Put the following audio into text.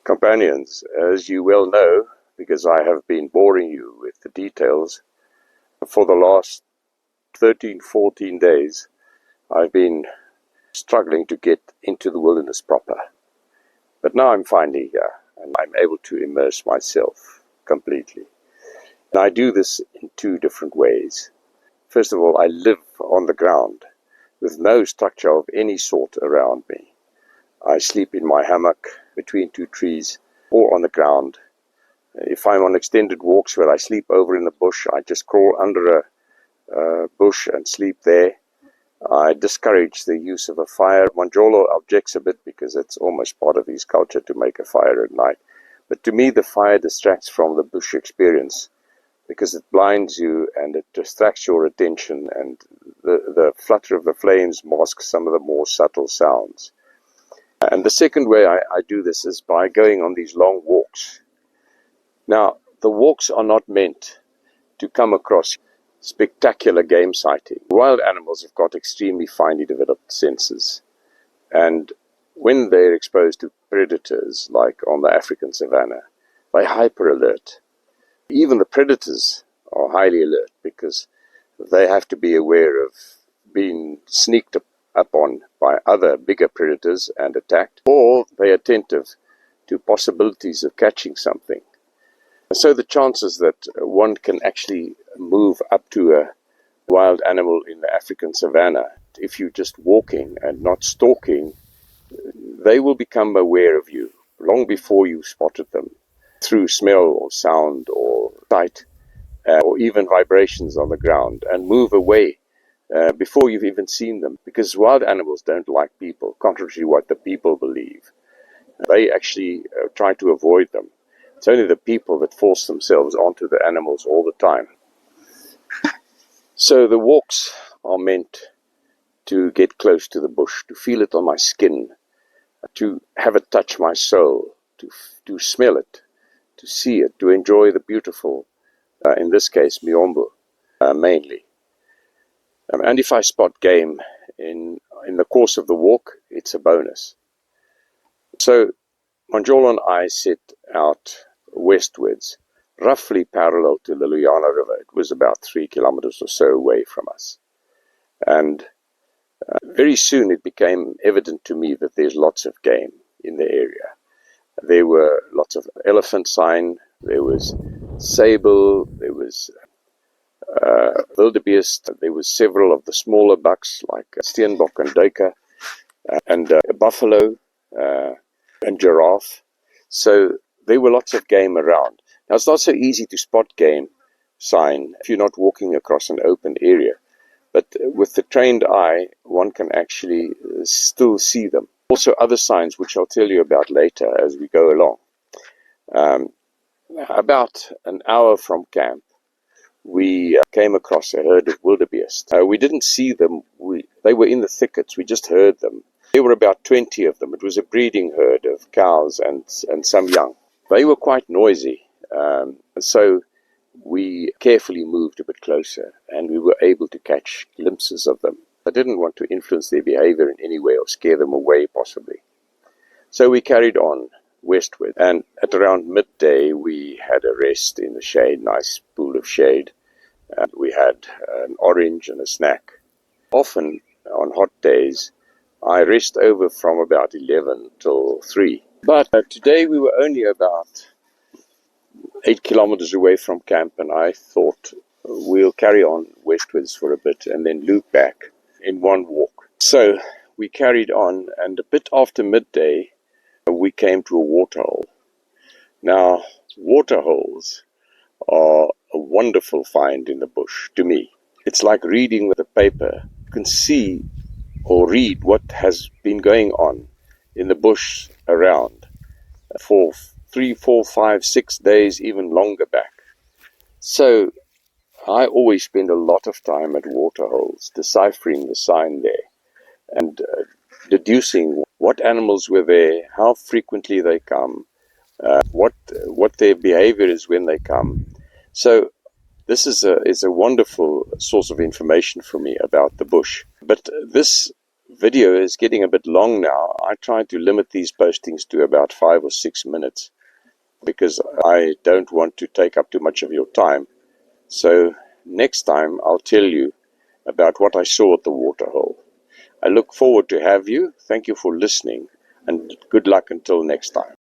Companions, as you well know, because I have been boring you with the details, for the last 13, 14 days, I've been struggling to get into the wilderness proper. But now I'm finally here, and I'm able to immerse myself completely. And I do this in two different ways. First of all, I live on the ground with no structure of any sort around me. I sleep in my hammock between two trees or on the ground. If I'm on extended walks where I sleep over in the bush, I just crawl under a bush and sleep there. I discourage the use of a fire. Manjolo objects a bit because it's almost part of his culture to make a fire at night. But to me, the fire distracts from the bush experience because it blinds you and it distracts your attention, and the flutter of the flames masks some of the more subtle sounds. And the second way I do this is by going on these long walks. Now, the walks are not meant to come across spectacular game sighting. Wild animals have got extremely finely developed senses, and when they're exposed to predators, like on the African savanna, they're hyper alert. Even the predators are highly alert because they have to be aware of being sneaked up on by other bigger predators and attacked, or they're attentive to possibilities of catching something. So the chances that one can actually move up to a wild animal in the African savanna, if you're just walking and not stalking, they will become aware of you long before you spotted them, through smell or sound or sight, or even vibrations on the ground, and move away before you've even seen them, because wild animals don't like people, contrary to what the people believe. They actually try to avoid them. It's only the people that force themselves onto the animals all the time. So the walks are meant to get close to the bush, to feel it on my skin, to have it touch my soul, to smell it, to see it, to enjoy the beautiful, in this case, miombo, mainly. And if I spot game in the course of the walk, it's a bonus. So Manjolo and I set out westwards, roughly parallel to the Luyana River. It was about 3 kilometers or so away from us. And very soon it became evident to me that there's lots of game in the area. There were lots of elephant sign, there was sable, there was wildebeest, there was several of the smaller bucks like steenbok and duiker, and buffalo and giraffe. So there were lots of game around. Now, it's not so easy to spot game sign if you're not walking across an open area. But with the trained eye, one can actually still see them. Also other signs, which I'll tell you about later as we go along. About an hour from camp, we came across a herd of wildebeest. We didn't see them. They were in the thickets. We just heard them. There were about 20 of them. It was a breeding herd of cows and some young. They were quite noisy. So we carefully moved a bit closer, and we were able to catch glimpses of them. I didn't want to influence their behavior in any way or scare them away, possibly. So we carried on westward, and at around midday we had a rest in the shade, nice pool of shade. We had an orange and a snack. Often on hot days I rest over from about 11 till 3. But today we were only about 8 kilometers away from camp, and I thought we'll carry on westwards for a bit and then loop back in one walk. So we carried on, and a bit after midday we came to a waterhole. Now, waterholes are a wonderful find in the bush to me. It's like reading with a paper. You can see or read what has been going on in the bush around for 3, 4, 5, 6 days, even longer back. So I always spend a lot of time at waterholes, deciphering the sign there and deducing what animals were there, how frequently they come, what their behavior is when they come. So this is a wonderful source of information for me about the bush. But this Video is getting a bit long now. I try to limit these postings to about 5 or 6 minutes because I don't want to take up too much of your time. So next time I'll tell you about what I saw at the waterhole. I look forward to have you. Thank you for listening, and good luck until next time.